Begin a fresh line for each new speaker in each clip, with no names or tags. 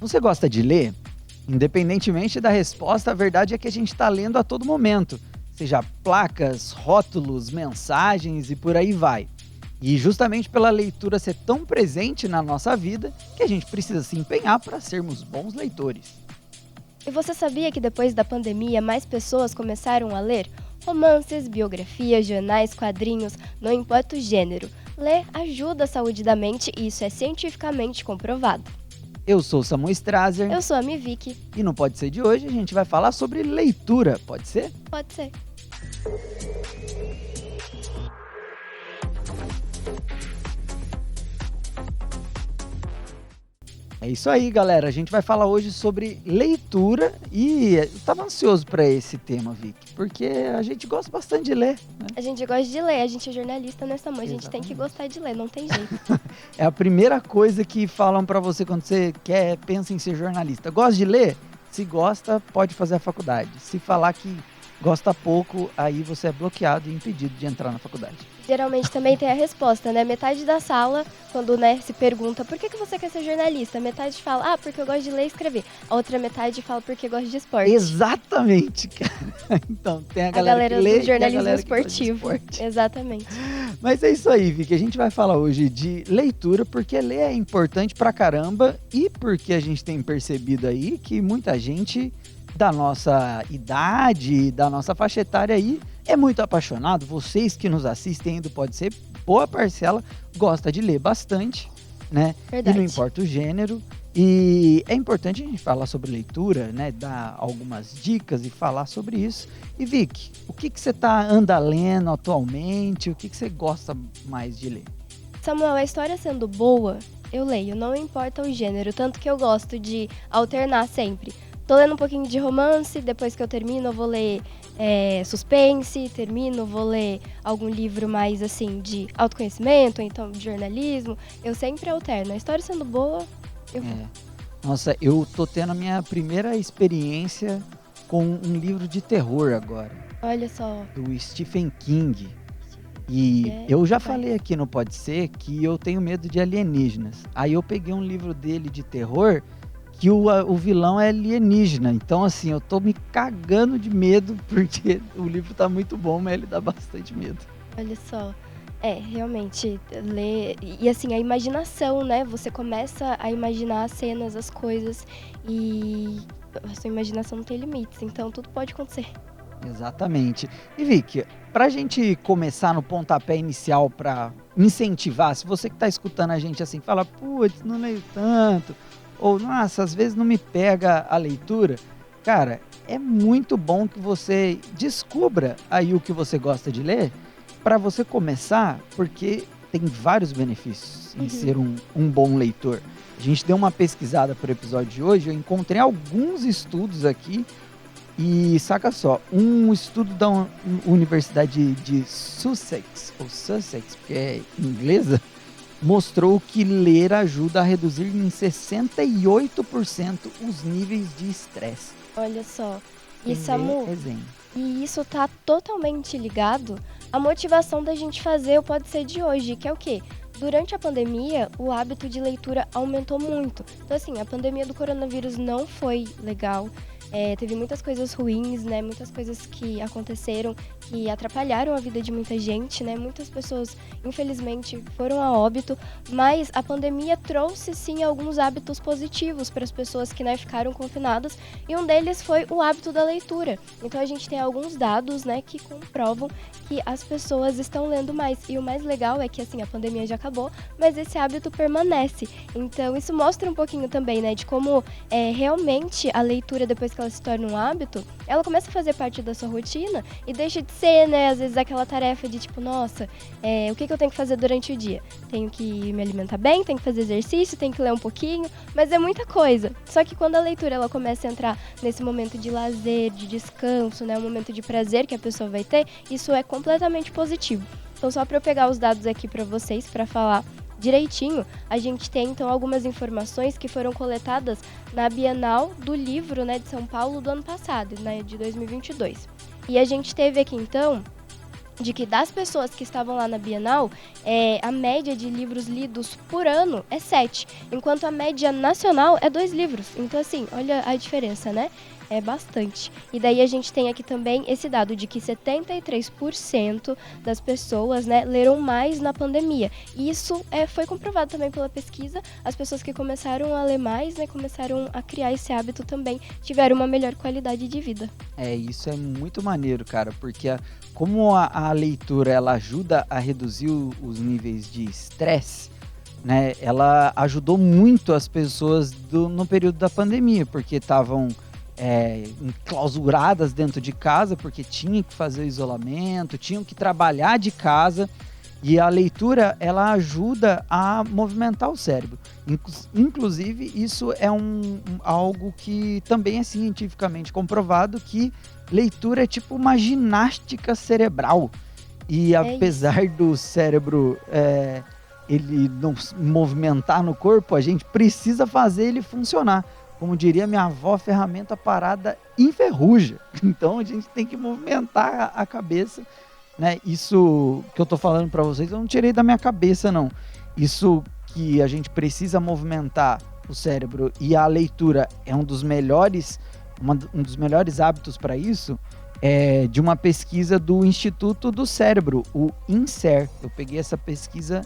Você gosta de ler? Independentemente da resposta, a verdade é que a gente está lendo a todo momento, seja placas, rótulos, mensagens e por aí vai. E justamente pela leitura ser tão presente na nossa vida, que a gente precisa se empenhar para sermos bons leitores.
E você sabia que depois da pandemia mais pessoas começaram a ler? Romances, biografias, jornais, quadrinhos, não importa o gênero. Ler ajuda a saúde da mente e isso é cientificamente comprovado.
Eu sou o Samu Strazer
Eu sou a Miviki.
e no Pode Ser de hoje a gente vai falar sobre leitura, pode ser?
Pode ser.
É isso aí, galera. A gente vai falar hoje sobre leitura e eu estava ansioso para esse tema, Vicky, porque a gente gosta bastante de ler, né?
A gente gosta de ler, a gente é jornalista, né, Samu? A gente tem que
Exatamente.
gostar de ler, não tem jeito.
É a primeira coisa que falam para você quando você pensa em ser jornalista. Gosta de ler? Se gosta, pode fazer a faculdade. Se falar que gosta pouco, aí você é bloqueado e impedido de entrar na faculdade.
Geralmente também tem a resposta, né? Metade da sala, quando se pergunta por que você quer ser jornalista, metade fala, porque eu gosto de ler e escrever. A outra metade fala porque gosta de esporte.
Exatamente, cara. Então, tem a galera que lê
do jornalismo
e a galera que gosta de
esportivo.
esporte.
Exatamente.
Mas é isso aí, Vicky. A gente vai falar hoje de leitura, porque ler é importante pra caramba e porque a gente tem percebido aí que muita gente da nossa idade, da nossa faixa etária aí, é muito apaixonado. Vocês que nos assistem ainda, pode ser, boa parcela, gosta de ler bastante, né?
Verdade.
E não importa o gênero. E é importante a gente falar sobre leitura, né? Dar algumas dicas e falar sobre isso. E Vicky, o que você anda lendo atualmente? O que você gosta mais de ler?
Samuel, a história sendo boa, eu leio, não importa o gênero, tanto que eu gosto de alternar sempre. Tô lendo um pouquinho de romance, depois que eu termino eu vou ler suspense, vou ler algum livro mais assim de autoconhecimento, ou então de jornalismo. Eu sempre alterno. A história sendo boa, eu vou.
Nossa, eu tô tendo a minha primeira experiência com um livro de terror agora,
Olha só.
do Stephen King. E eu já falei aqui no Pode Ser que eu tenho medo de alienígenas. Aí eu peguei um livro dele de terror que o vilão é alienígena. Então, assim, eu tô me cagando de medo porque o livro tá muito bom, mas ele dá bastante medo.
Olha só. Realmente, ler... E assim, a imaginação, né? Você começa a imaginar as cenas, as coisas, e a sua imaginação não tem limites, então tudo pode acontecer.
Exatamente. E Vicky, pra gente começar no pontapé inicial, pra incentivar, se você que tá escutando a gente assim, fala, putz, não leio tanto, ou nossa, às vezes não me pega a leitura, cara, é muito bom que você descubra aí o que você gosta de ler, para você começar, porque tem vários benefícios em ser um bom leitor. A gente deu uma pesquisada pro episódio de hoje, eu encontrei alguns estudos aqui, e saca só, um estudo da Universidade de Sussex, porque é inglesa, mostrou que ler ajuda a reduzir em 68% os níveis de estresse.
Olha só. E Samu,
Resenha.
e isso tá totalmente ligado à motivação da gente fazer o Pode Ser de hoje, que é o quê? Durante a pandemia, o hábito de leitura aumentou muito. Então, assim, a pandemia do coronavírus não foi legal. Teve muitas coisas ruins, né? Muitas coisas que aconteceram que atrapalharam a vida de muita gente, né? Muitas pessoas, infelizmente, foram a óbito, mas a pandemia trouxe, sim, alguns hábitos positivos para as pessoas que ficaram confinadas, e um deles foi o hábito da leitura. Então, a gente tem alguns dados, né, que comprovam que as pessoas estão lendo mais. E o mais legal é que, assim, a pandemia já acabou, mas esse hábito permanece. Então, isso mostra um pouquinho também, né, de como realmente a leitura, depois que ela se torna um hábito, ela começa a fazer parte da sua rotina e deixa de ser, né, às vezes aquela tarefa de tipo, nossa, o que eu tenho que fazer durante o dia? Tenho que me alimentar bem, tenho que fazer exercício, tenho que ler um pouquinho, mas é muita coisa. Só que quando a leitura ela começa a entrar nesse momento de lazer, de descanso, né, um momento de prazer que a pessoa vai ter, isso é completamente positivo. Então, só para eu pegar os dados aqui para vocês, para falar direitinho, a gente tem então algumas informações que foram coletadas na Bienal do Livro, né, de São Paulo do ano passado, né, de 2022. E a gente teve aqui então de que das pessoas que estavam lá na Bienal, a média de livros lidos por ano é 7, enquanto a média nacional é 2 livros. Então, assim, olha a diferença, né? É bastante. E daí a gente tem aqui também esse dado de que 73% das pessoas, né, leram mais na pandemia. E isso foi comprovado também pela pesquisa. As pessoas que começaram a ler mais, né, começaram a criar esse hábito também, tiveram uma melhor qualidade de vida.
Isso é muito maneiro, cara, porque como a leitura ela ajuda a reduzir os níveis de estresse, né, ela ajudou muito as pessoas no período da pandemia, porque estavam enclausuradas dentro de casa, porque tinham que fazer o isolamento, tinham que trabalhar de casa, e a leitura ela ajuda a movimentar o cérebro. Inclusive, isso é algo que também é cientificamente comprovado, que leitura é tipo uma ginástica cerebral. E apesar do cérebro ele não movimentar no corpo, a gente precisa fazer ele funcionar. Como diria minha avó, ferramenta parada enferruja. Então a gente tem que movimentar a cabeça, né? Isso que eu tô falando para vocês, eu não tirei da minha cabeça, não. Isso que a gente precisa movimentar o cérebro, e a leitura é um dos melhores hábitos para isso, de uma pesquisa do Instituto do Cérebro, o INSER. Eu peguei essa pesquisa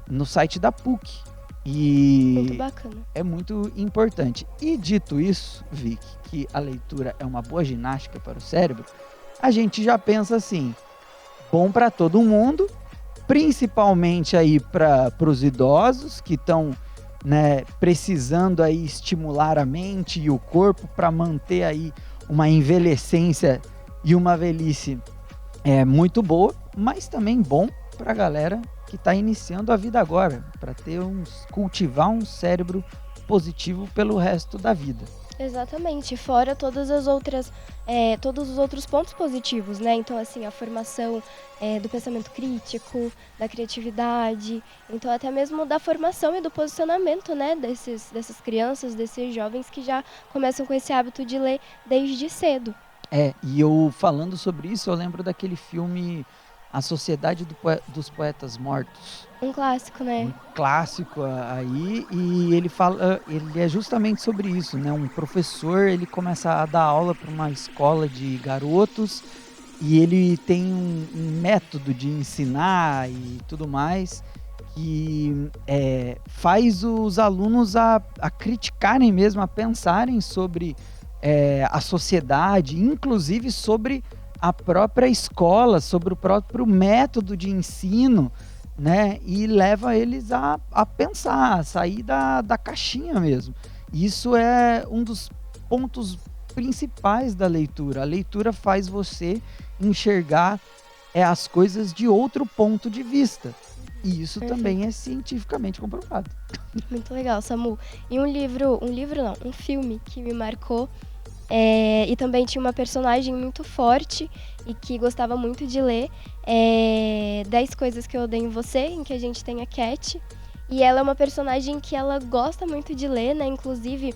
no site da PUC. E
muito bacana.
É muito importante. E dito isso, Vicky, que a leitura é uma boa ginástica para o cérebro, a gente já pensa assim, bom para todo mundo, principalmente aí para os idosos que estão, né, precisando aí estimular a mente e o corpo para manter aí uma envelhecência e uma velhice muito boa, mas também bom para a galera que está iniciando a vida agora, para cultivar um cérebro positivo pelo resto da vida.
Exatamente, fora todos os outros pontos positivos, né? Então, assim, a formação do pensamento crítico, da criatividade, então até mesmo da formação e do posicionamento, né? Dessas crianças, desses jovens que já começam com esse hábito de ler desde cedo.
E eu falando sobre isso, eu lembro daquele filme A Sociedade dos Poetas Mortos.
Um clássico, né?
Um clássico aí, e ele é justamente sobre isso, né? Um professor, ele começa a dar aula para uma escola de garotos, e ele tem um método de ensinar e tudo mais, que faz os alunos a criticarem mesmo, a pensarem sobre a sociedade, inclusive sobre a própria escola, sobre o próprio método de ensino, né? E leva eles a pensar, a sair da caixinha mesmo. Isso é um dos pontos principais da leitura. A leitura faz você enxergar as coisas de outro ponto de vista. E isso também é cientificamente comprovado.
Muito legal, Samu. E um filme que me marcou, e também tinha uma personagem muito forte e que gostava muito de ler, 10 Coisas que Eu Odeio em Você, em que a gente tem a Cat. E ela é uma personagem que ela gosta muito de ler, né? Inclusive,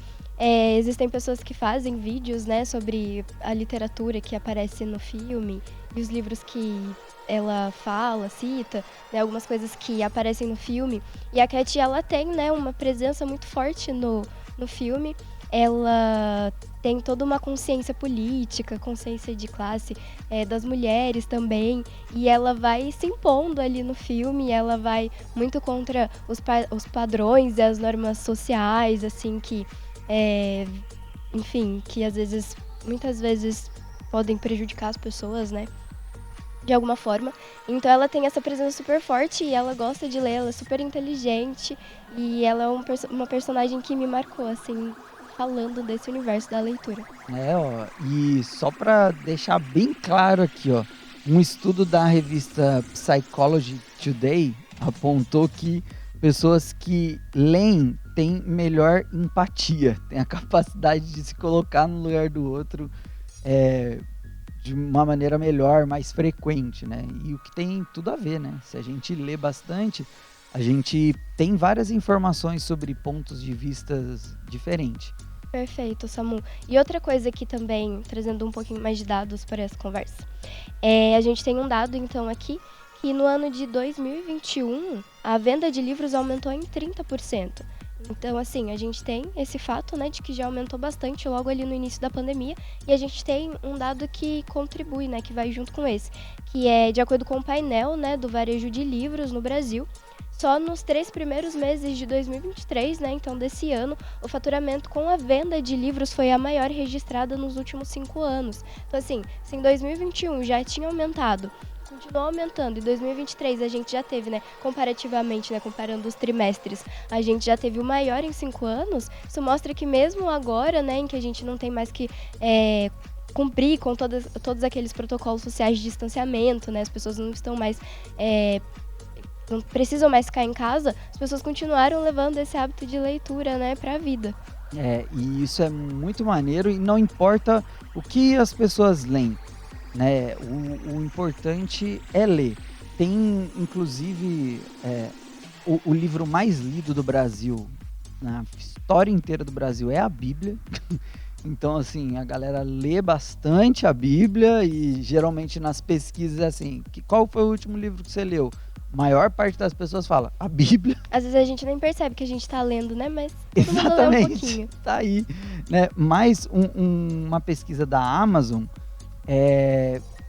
existem pessoas que fazem vídeos, né, sobre a literatura que aparece no filme e os livros que ela fala, cita, né, algumas coisas que aparecem no filme. E a Cat, ela tem, né, uma presença muito forte no filme. Ela tem toda uma consciência política, consciência de classe, das mulheres também, e ela vai se impondo ali no filme, ela vai muito contra os padrões e as normas sociais, assim, que, enfim, que muitas vezes podem prejudicar as pessoas, né, de alguma forma. Então ela tem essa presença super forte e ela gosta de ler, ela é super inteligente, e ela é uma personagem que me marcou, assim, falando desse universo da leitura.
E só para deixar bem claro aqui, um estudo da revista Psychology Today apontou que pessoas que leem têm melhor empatia, têm a capacidade de se colocar no lugar do outro de uma maneira melhor, mais frequente, né? E o que tem tudo a ver, né? Se a gente lê bastante, a gente tem várias informações sobre pontos de vista diferentes.
Perfeito, Samu. E outra coisa que também, trazendo um pouquinho mais de dados para essa conversa, a gente tem um dado, então, aqui, que no ano de 2021, a venda de livros aumentou em 30%. Então, assim, a gente tem esse fato, né, de que já aumentou bastante logo ali no início da pandemia, e a gente tem um dado que contribui, né, que vai junto com esse, que é de acordo com o painel, né, do varejo de livros no Brasil. Só nos 3 primeiros meses de 2023, né, então desse ano, o faturamento com a venda de livros foi a maior registrada nos últimos 5 anos. Então, assim, se em 2021 já tinha aumentado, continuou aumentando, em 2023 a gente já teve, né, comparativamente, né, comparando os trimestres, a gente já teve o maior em 5 anos, isso mostra que mesmo agora, né, em que a gente não tem mais que cumprir com todos aqueles protocolos sociais de distanciamento, né, as pessoas não estão mais... não precisam mais ficar em casa, as pessoas continuaram levando esse hábito de leitura, né, para a vida.
E isso é muito maneiro e não importa o que as pessoas leem, né? O importante é ler. Tem, inclusive, o livro mais lido do Brasil, na história inteira do Brasil, é a Bíblia. Então, assim, a galera lê bastante a Bíblia e geralmente nas pesquisas é assim, qual foi o último livro que você leu? A maior parte das pessoas fala a Bíblia.
Às vezes a gente nem percebe que a gente tá lendo, né? Mas todo mundo lê um pouquinho.
Tá aí, né? Mais uma pesquisa da Amazon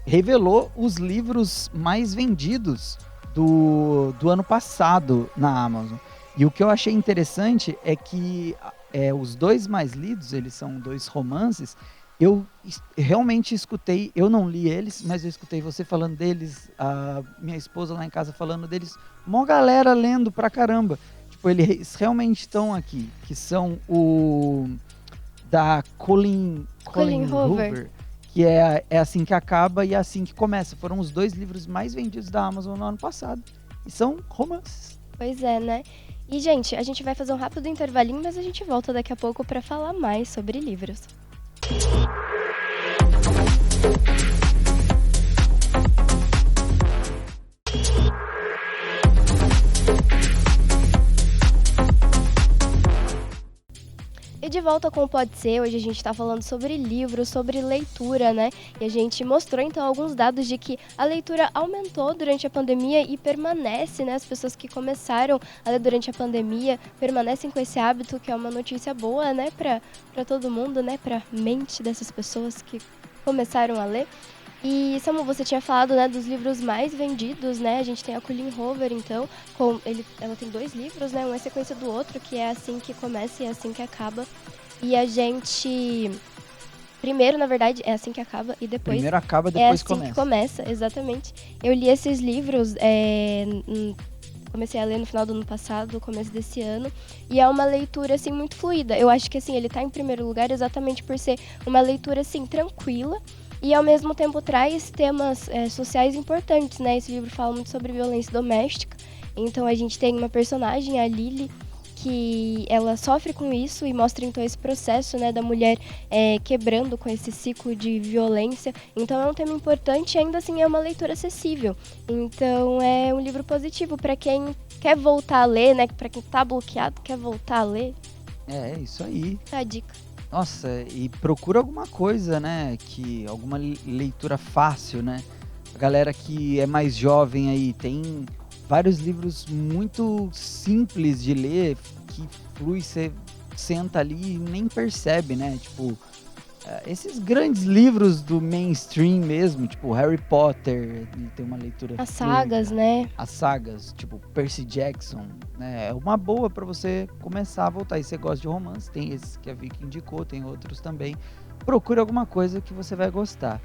revelou os livros mais vendidos do ano passado na Amazon. E o que eu achei interessante é que os 2 mais lidos, eles são 2 romances. Eu realmente escutei, eu não li eles, mas eu escutei você falando deles, a minha esposa lá em casa falando deles, uma galera lendo pra caramba. Tipo, eles realmente estão aqui, que são o da Colleen Hoover, que é Assim que Acaba e É Assim que Começa. Foram os 2 livros mais vendidos da Amazon no ano passado. E são romances.
Pois é, né? E, gente, a gente vai fazer um rápido intervalinho, mas a gente volta daqui a pouco pra falar mais sobre livros. E de volta com o Pode Ser, hoje a gente está falando sobre livros, sobre leitura, né? E a gente mostrou então alguns dados de que a leitura aumentou durante a pandemia e permanece, né? As pessoas que começaram a ler durante a pandemia permanecem com esse hábito, que é uma notícia boa, né? Para todo mundo, né? Para mente dessas pessoas que começaram a ler. E, Samu, você tinha falado, né, dos livros mais vendidos, né? A gente tem a Colleen Hoover, então, ela tem 2 livros, né? Um é sequência do outro, que é Assim que Começa e É Assim que Acaba. E a gente... Primeiro, na verdade, é assim que acaba e depois...
Primeiro acaba, depois
começa. É assim que começa, exatamente. Eu li esses livros, comecei a ler no final do ano passado, começo desse ano, e é uma leitura, assim, muito fluida. Eu acho que, assim, ele tá em primeiro lugar exatamente por ser uma leitura, assim, tranquila, e ao mesmo tempo traz temas sociais importantes, né? Esse livro fala muito sobre violência doméstica. Então a gente tem uma personagem, a Lily, que ela sofre com isso e mostra então esse processo, né, da mulher quebrando com esse ciclo de violência. Então é um tema importante e ainda assim é uma leitura acessível. Então é um livro positivo para quem quer voltar a ler, né? Para quem tá bloqueado, quer voltar a ler.
É, isso aí.
É a dica.
Nossa, e procura alguma coisa, né? Alguma leitura fácil, né? A galera que é mais jovem aí tem vários livros muito simples de ler, que flui, você senta ali e nem percebe, né? Tipo, esses grandes livros do mainstream mesmo, tipo Harry Potter, tem uma leitura
as sagas, né?
As sagas, tipo Percy Jackson, né? É uma boa pra você começar a voltar. E você gosta de romance, tem esse que a Vicky indicou, tem outros também. Procure alguma coisa que você vai gostar.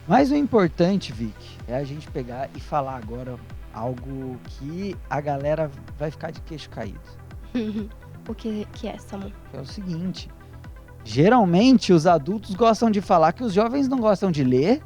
Mas o importante, Vicky, é a gente pegar e falar agora algo que a galera vai ficar de queixo caído.
O que é, Samu?
É o seguinte... Geralmente, os adultos gostam de falar que os jovens não gostam de ler,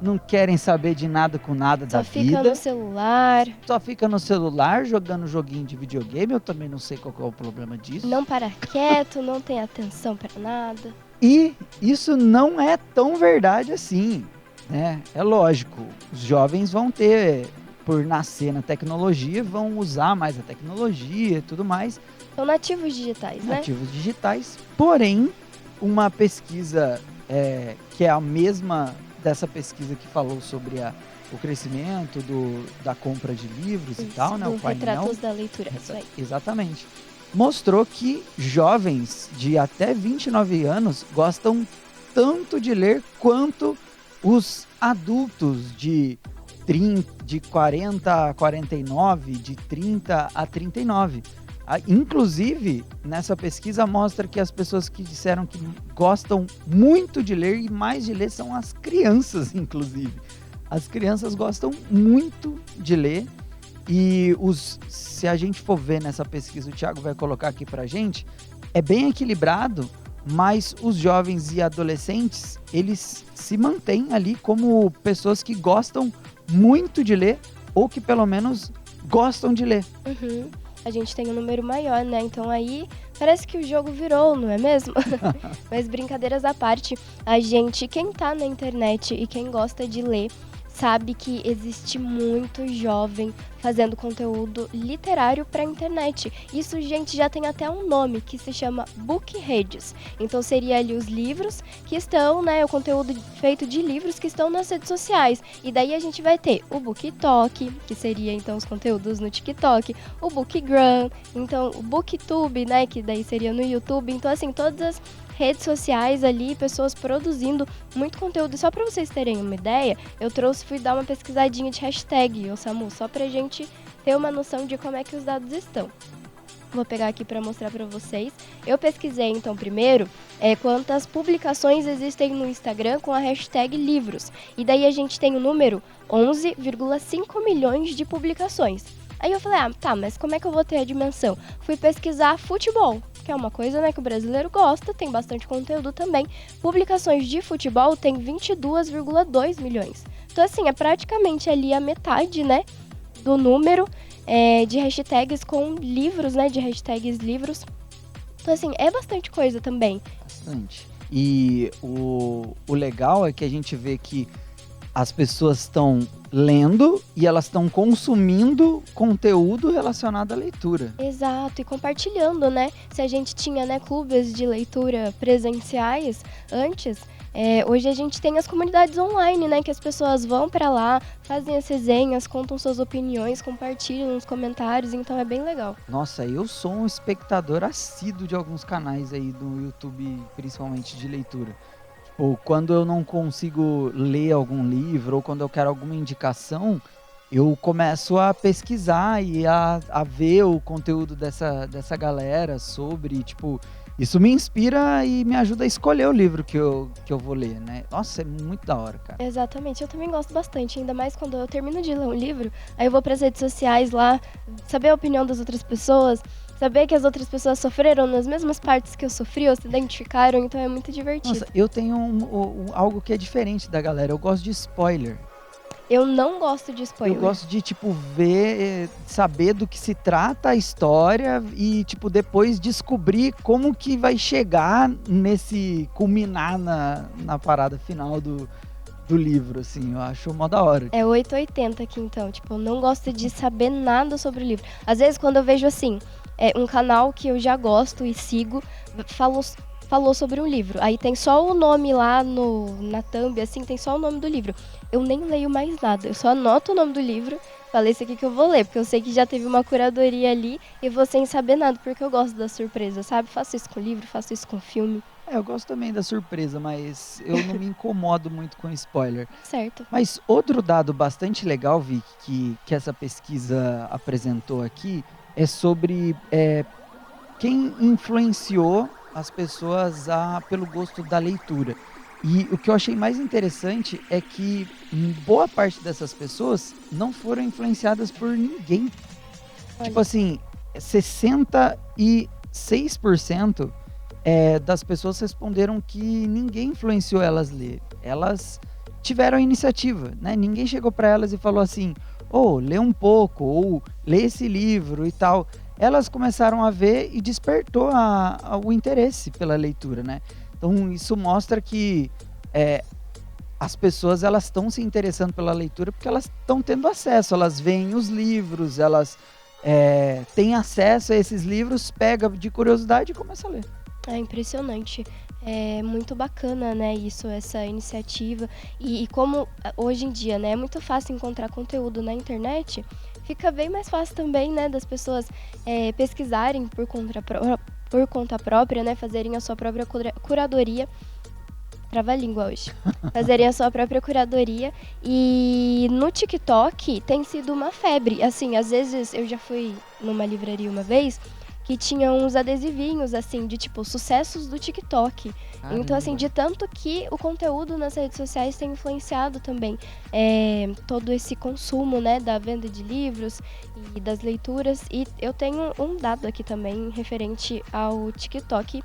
não querem saber de nada com nada da vida.
Só fica no celular.
Só fica no celular, jogando joguinho de videogame. Eu também não sei qual que é o problema disso.
Não para quieto, não tem atenção para nada.
E isso não é tão verdade assim, né? É lógico, os jovens vão ter, por nascer na tecnologia, vão usar mais a tecnologia e tudo mais.
São nativos digitais, né?
Nativos digitais, porém... uma pesquisa que é a mesma dessa pesquisa que falou sobre o crescimento da compra de livros e tal, né?
Do
O painel.
Retratos da Leitura, isso aí.
Exatamente. Mostrou que jovens de até 29 anos gostam tanto de ler quanto os adultos de 40 a 49, de 30 a 39. Inclusive, nessa pesquisa mostra que as pessoas que disseram que gostam muito de ler e mais de ler são as crianças, inclusive. As crianças gostam muito de ler e se a gente for ver nessa pesquisa, o Thiago vai colocar aqui pra gente, é bem equilibrado, mas os jovens e adolescentes, eles se mantêm ali como pessoas que gostam muito de ler ou que pelo menos gostam de ler.
Uhum. A gente tem um número maior, né? Então aí parece que o jogo virou, não é mesmo? Mas brincadeiras à parte, quem tá na internet e quem gosta de ler, sabe que existe muito jovem fazendo conteúdo literário para a internet. Isso, gente, já tem até um nome que se chama Bookheads. Então seria ali os livros que estão, né, o conteúdo feito de livros que estão nas redes sociais. E daí a gente vai ter o BookTok, que seria então os conteúdos no TikTok, o BookGram, então o BookTube, né, que daí seria no YouTube. Então assim, todas as redes sociais ali, pessoas produzindo muito conteúdo. Só para vocês terem uma ideia, fui dar uma pesquisadinha de hashtag, Samu, só pra gente ter uma noção de como é que os dados estão. Vou pegar aqui para mostrar para vocês. Eu pesquisei então primeiro quantas publicações existem no Instagram com a hashtag livros. E daí a gente tem o número 11,5 milhões de publicações. Aí eu falei, tá, mas como é que eu vou ter a dimensão? Fui pesquisar futebol, que é uma coisa, né, que o brasileiro gosta, tem bastante conteúdo também. Publicações de futebol tem 22,2 milhões. Então, assim, é praticamente ali a metade, né, do número de hashtags com livros, né, de hashtags livros. Então, assim, é bastante coisa também.
Bastante. E o legal é que a gente vê que as pessoas estão lendo e elas estão consumindo conteúdo relacionado à leitura.
Exato, e compartilhando, né? Se a gente tinha, né, clubes de leitura presenciais antes, hoje a gente tem as comunidades online, né? Que as pessoas vão para lá, fazem as resenhas, contam suas opiniões, compartilham nos comentários, então é bem legal.
Nossa, eu sou um espectador assíduo de alguns canais aí do YouTube, principalmente de leitura. Ou quando eu não consigo ler algum livro, ou quando eu quero alguma indicação, eu começo a pesquisar e a ver o conteúdo dessa galera sobre, tipo, isso me inspira e me ajuda a escolher o livro que eu vou ler, né? Nossa, é muito da hora, cara.
Exatamente, eu também gosto bastante, ainda mais quando eu termino de ler um livro, aí eu vou para as redes sociais lá, saber a opinião das outras pessoas, saber que as outras pessoas sofreram nas mesmas partes que eu sofri, ou se identificaram, então é muito divertido.
Nossa, eu tenho algo que é diferente da galera, eu gosto de spoiler.
Eu não gosto de spoiler.
Eu gosto de, tipo, ver, saber do que se trata a história e, tipo, depois descobrir como que vai chegar culminar na parada final do livro, assim, eu acho mó da hora.
É 880 aqui, então, tipo, eu não gosto de saber nada sobre o livro. Às vezes, quando eu vejo, assim, um canal que eu já gosto e sigo, falou sobre um livro. Aí tem só o nome lá na thumb, assim, tem só o nome do livro. Eu nem leio mais nada, eu só anoto o nome do livro, falei isso aqui que eu vou ler, porque eu sei que já teve uma curadoria ali e vou sem saber nada, porque eu gosto da surpresa, sabe? Faço isso com livro, faço isso com filme.
Eu gosto também da surpresa, mas eu não me incomodo muito com spoiler.
Certo.
Mas outro dado bastante legal, Vicky, que essa pesquisa apresentou aqui, é sobre quem influenciou as pessoas pelo gosto da leitura. E o que eu achei mais interessante é que boa parte dessas pessoas não foram influenciadas por ninguém. Olha. Tipo assim, 66% das pessoas responderam que ninguém influenciou elas a ler. Elas tiveram a iniciativa, né? Ninguém chegou para elas e falou assim, lê um pouco, ou lê esse livro e tal. Elas começaram a ver e despertou o interesse pela leitura, né? Então isso mostra que as pessoas elas estão se interessando pela leitura porque elas estão tendo acesso, elas veem os livros, elas têm acesso a esses livros, pega de curiosidade e começa a ler.
É impressionante. É muito bacana, né, isso, essa iniciativa. E como hoje em dia, né, é muito fácil encontrar conteúdo na internet, fica bem mais fácil também, né, das pessoas pesquisarem por conta própria, né, fazerem a sua própria curadoria. Trava a língua hoje. Fazerem a sua própria curadoria. E no TikTok tem sido uma febre. Assim, às vezes eu já fui numa livraria uma vez que tinha uns adesivinhos, assim, de tipo, sucessos do TikTok. Então, assim, de tanto que o conteúdo nas redes sociais tem influenciado também todo esse consumo, né, da venda de livros e das leituras. E eu tenho um dado aqui também referente ao TikTok.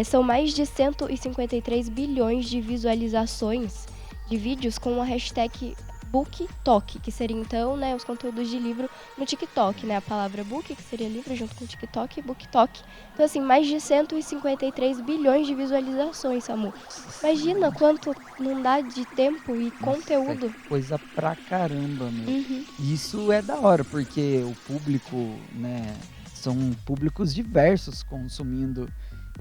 São mais de 153 bilhões de visualizações de vídeos com a hashtag BookTok, que seria então, né, os conteúdos de livro no TikTok, né, a palavra book, que seria livro, junto com TikTok, BookTok. Então, assim, mais de 153 bilhões de visualizações, Samu. Imagina quanto não dá de tempo e conteúdo.
É coisa pra caramba, meu.
Uhum.
Isso é da hora, porque o público, né, são públicos diversos consumindo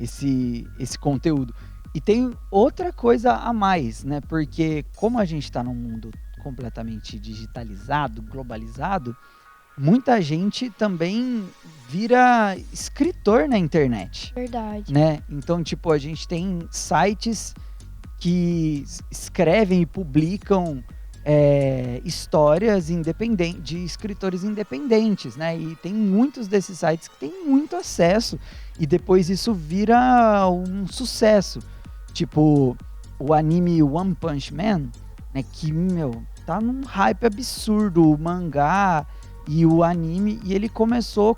esse conteúdo. E tem outra coisa a mais, né? Porque como a gente está num mundo completamente digitalizado, globalizado, muita gente também vira escritor na internet.
Verdade.
Né? Então, tipo, a gente tem sites que escrevem e publicam histórias de escritores independentes, né? E tem muitos desses sites que têm muito acesso e depois isso vira um sucesso. Tipo, o anime One Punch Man, né? Que, tá num hype absurdo, o mangá e o anime, e ele começou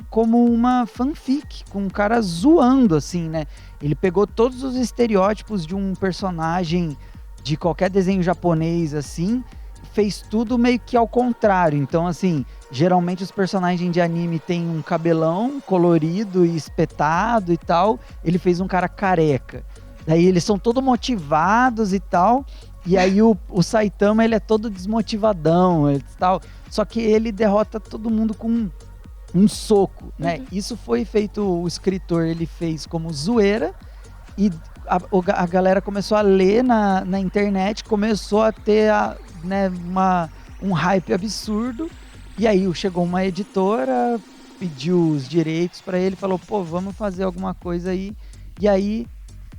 como uma fanfic, com um cara zoando, assim, né? Ele pegou todos os estereótipos de um personagem de qualquer desenho japonês, assim, fez tudo meio que ao contrário. Então, assim, geralmente os personagens de anime têm um cabelão colorido e espetado e tal. Ele fez um cara careca. Daí eles são todos motivados e tal. E aí o Saitama, ele é todo desmotivadão e tal. Só que ele derrota todo mundo com um soco, né?
Uhum.
Isso foi feito, o escritor, ele fez como zoeira. E a galera começou a ler na internet, começou a ter um hype absurdo. E aí chegou uma editora, pediu os direitos para ele, falou, pô, vamos fazer alguma coisa aí. E aí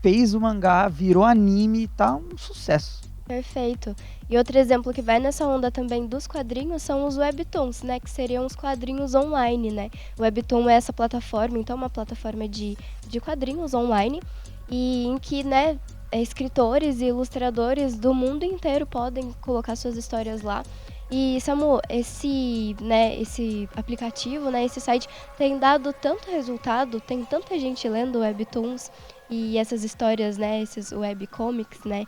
fez o mangá, virou anime e tá um sucesso.
Perfeito. E outro exemplo que vai nessa onda também dos quadrinhos são os webtoons, né? Que seriam os quadrinhos online, né? O webtoon é essa plataforma, então uma plataforma de quadrinhos online, e em que, né, escritores e ilustradores do mundo inteiro podem colocar suas histórias lá. E, Samu, esse aplicativo, né, esse site tem dado tanto resultado, tem tanta gente lendo webtoons e essas histórias, né, esses webcomics, né,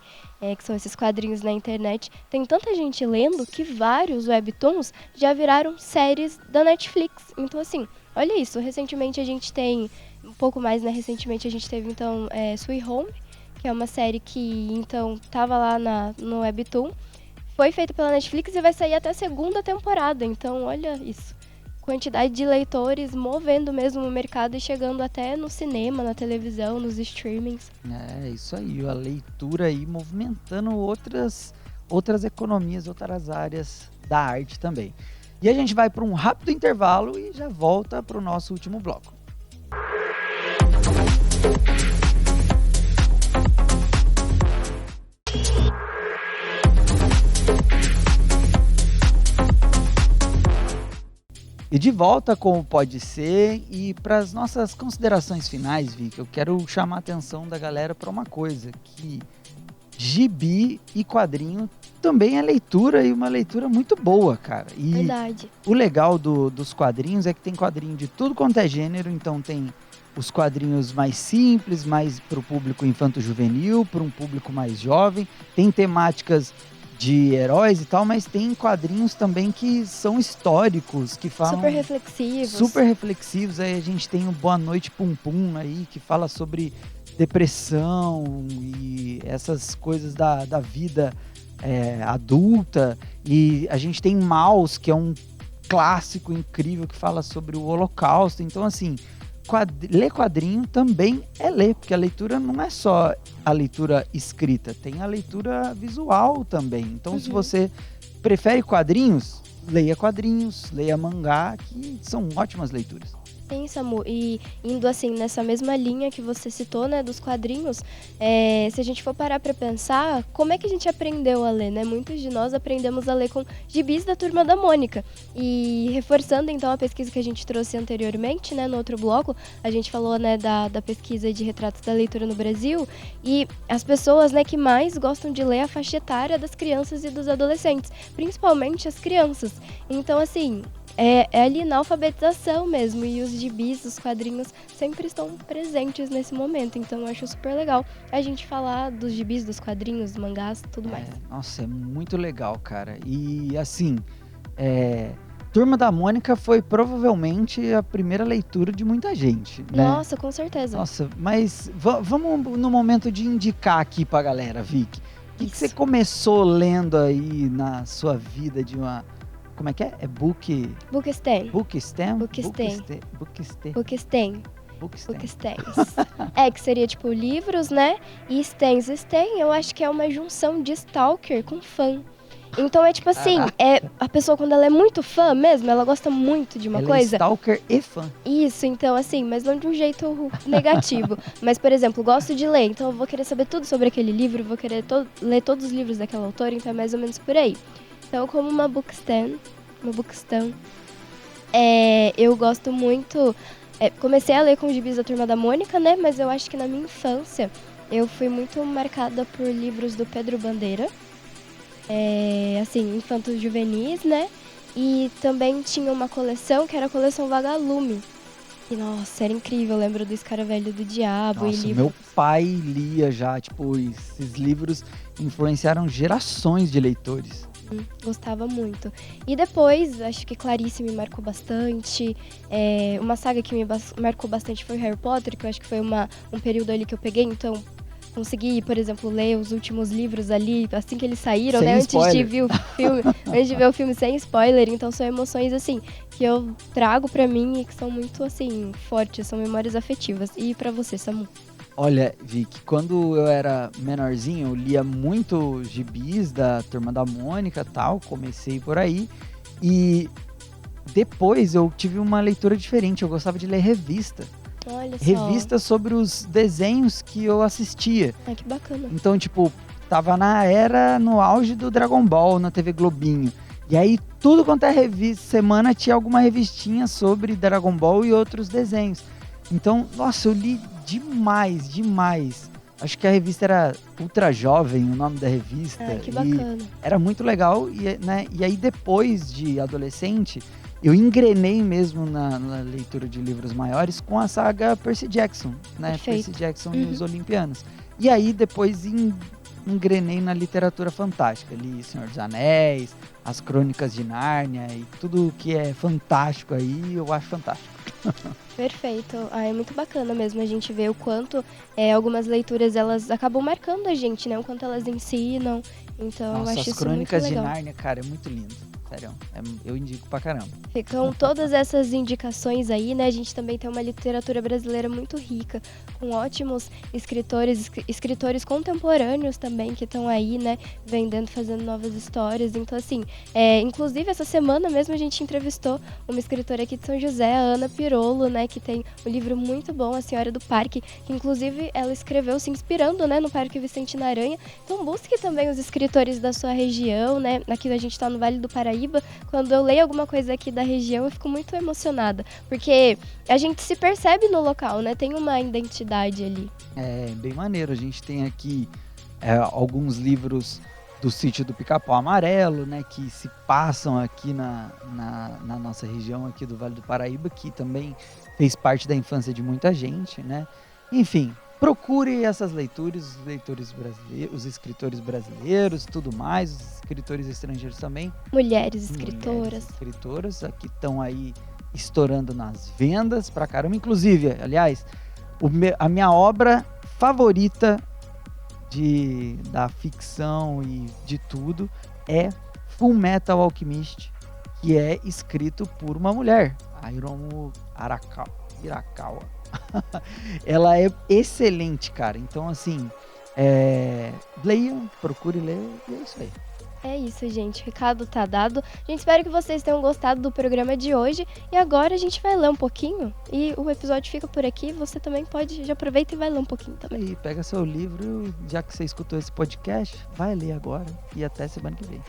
que são esses quadrinhos na internet, tem tanta gente lendo que vários webtoons já viraram séries da Netflix. Então, assim, olha isso, recentemente a gente tem, um pouco mais, né, recentemente a gente teve, então, Sweet Home, que é uma série que, então, tava lá no webtoon, foi feito pela Netflix e vai sair até a segunda temporada. Então, olha isso. Quantidade de leitores movendo mesmo o mercado e chegando até no cinema, na televisão, nos streamings.
É, isso aí. A leitura aí movimentando outras economias, outras áreas da arte também. E a gente vai para um rápido intervalo e já volta para o nosso último bloco. E de volta com o Pode Ser, e para as nossas considerações finais, Vicky, eu quero chamar a atenção da galera para uma coisa, que gibi e quadrinho também é leitura, e uma leitura muito boa, cara. E
Verdade.
o legal dos quadrinhos é que tem quadrinho de tudo quanto é gênero, então tem os quadrinhos mais simples, mais para o público infanto-juvenil, para um público mais jovem, tem temáticas de heróis e tal, mas tem quadrinhos também que são históricos, que falam...
Super reflexivos.
Aí a gente tem o Boa Noite Pum Pum aí, que fala sobre depressão e essas coisas da vida adulta. E a gente tem Maus, que é um clássico incrível que fala sobre o Holocausto. Então, assim, ler quadrinho também é ler, porque a leitura não é só a leitura escrita, tem a leitura visual também. Então, se você prefere quadrinhos, leia mangá, que são ótimas leituras.
Sim, Samu, e indo assim nessa mesma linha que você citou, né, dos quadrinhos, se a gente for parar pra pensar, como é que a gente aprendeu a ler, né? Muitos de nós aprendemos a ler com gibis da Turma da Mônica. E reforçando então a pesquisa que a gente trouxe anteriormente, né, no outro bloco, a gente falou, né, da pesquisa de retratos da leitura no Brasil, e as pessoas, né, que mais gostam de ler a faixa etária das crianças e dos adolescentes, principalmente as crianças. Então, assim, é ali na alfabetização mesmo, e os gibis, os quadrinhos sempre estão presentes nesse momento, então eu acho super legal a gente falar dos gibis, dos quadrinhos, dos mangás, tudo mais.
Nossa, é muito legal, cara. E assim, Turma da Mônica foi provavelmente a primeira leitura de muita gente, né?
Nossa, com certeza.
Nossa, mas vamos no momento de indicar aqui pra galera, Vicky. O que você começou lendo aí na sua vida de uma... Como é que é? É
Bookstime. Que seria tipo livros, né? E stands. Stan, eu acho que é uma junção de stalker com fã. Então é tipo assim, a pessoa quando ela é muito fã mesmo, ela gosta muito de uma coisa.
É stalker e fã.
Isso, então assim, mas não de um jeito negativo. Mas, por exemplo, gosto de ler, então eu vou querer saber tudo sobre aquele livro, vou querer ler todos os livros daquela autora, então é mais ou menos por aí. Então, como uma bookstime, eu gosto muito... comecei a ler com os gibis da Turma da Mônica, né? Mas eu acho que na minha infância eu fui muito marcada por livros do Pedro Bandeira. Assim, infantos juvenis, né? E também tinha uma coleção que era a coleção Vagalume. E, nossa, era incrível. Eu lembro do Escaravelho do Diabo.
Nossa, meu pai lia já, tipo, esses livros influenciaram gerações de leitores.
Gostava muito. E depois, acho que Clarice me marcou bastante. Uma saga que me marcou bastante foi Harry Potter, que eu acho que foi um período ali que eu peguei, então consegui, por exemplo, ler os últimos livros ali, assim que eles saíram,
sem
né?
Spoiler.
Antes de ver o filme, antes de ver o filme sem spoiler. Então são emoções, assim, que eu trago pra mim e que são muito, assim, fortes, são memórias afetivas. E pra você, Samu?
Olha, Vicky, quando eu era menorzinho, eu lia muito gibis da Turma da Mônica e tal, comecei por aí. E depois eu tive uma leitura diferente, eu gostava de ler revista.
Olha só.
Revista sobre os desenhos que eu assistia.
Ah, que bacana.
Então, tipo, tava no auge do Dragon Ball na TV Globinho. E aí, tudo quanto é revista, semana tinha alguma revistinha sobre Dragon Ball e outros desenhos. Então, nossa, eu li demais. Acho que a revista era Ultra Jovem, o nome da revista.
Ah, que bacana.
Era muito legal, né? E aí depois de adolescente, eu engrenei mesmo na leitura de livros maiores com a saga Percy Jackson, né?
Perfeito.
Percy Jackson e os Olimpianos. E aí depois engrenei na literatura fantástica. Li Senhor dos Anéis, as Crônicas de Nárnia e tudo que é fantástico aí, eu acho fantástico.
Perfeito. É muito bacana mesmo a gente ver o quanto algumas leituras elas acabam marcando a gente, né? O quanto elas ensinam. Então eu acho isso muito legal.
As Crônicas de Nárnia, cara, é muito lindo. Sério, eu indico pra caramba.
Com todas essas indicações aí, né, a gente também tem uma literatura brasileira muito rica, com ótimos escritores contemporâneos também, que estão aí, né, vendendo, fazendo novas histórias. Então, assim, inclusive essa semana mesmo a gente entrevistou uma escritora aqui de São José, a Ana Pirolo, né, que tem um livro muito bom, A Senhora do Parque, que inclusive ela escreveu se inspirando, né, no Parque Vicente Naranha. Então, busque também os escritores da sua região, né, aqui a gente tá no Vale do Paraíba. Quando eu leio alguma coisa aqui da região, eu fico muito emocionada, porque a gente se percebe no local, né? Tem uma identidade ali.
É bem maneiro. A gente tem aqui alguns livros do Sítio do Pica-Pau Amarelo, né? Que se passam aqui na nossa região aqui do Vale do Paraíba, que também fez parte da infância de muita gente, né? Enfim, procure essas leituras, os escritores brasileiros, tudo mais, os escritores estrangeiros também.
Mulheres escritoras.
Aqui estão aí estourando nas vendas pra caramba. Inclusive, aliás, a minha obra favorita da ficção e de tudo é Fullmetal Alchemist, que é escrito por uma mulher, a Hiromu Arakawa. Hirakawa. Ela é excelente, cara. Então, assim, leiam, procure ler, e é isso aí.
É isso, gente. O recado tá dado. A gente espera que vocês tenham gostado do programa de hoje. E agora a gente vai ler um pouquinho. E o episódio fica por aqui. Você também pode, já aproveita e vai ler um pouquinho também.
Aí, pega seu livro, já que você escutou esse podcast, vai ler agora. E até semana que vem.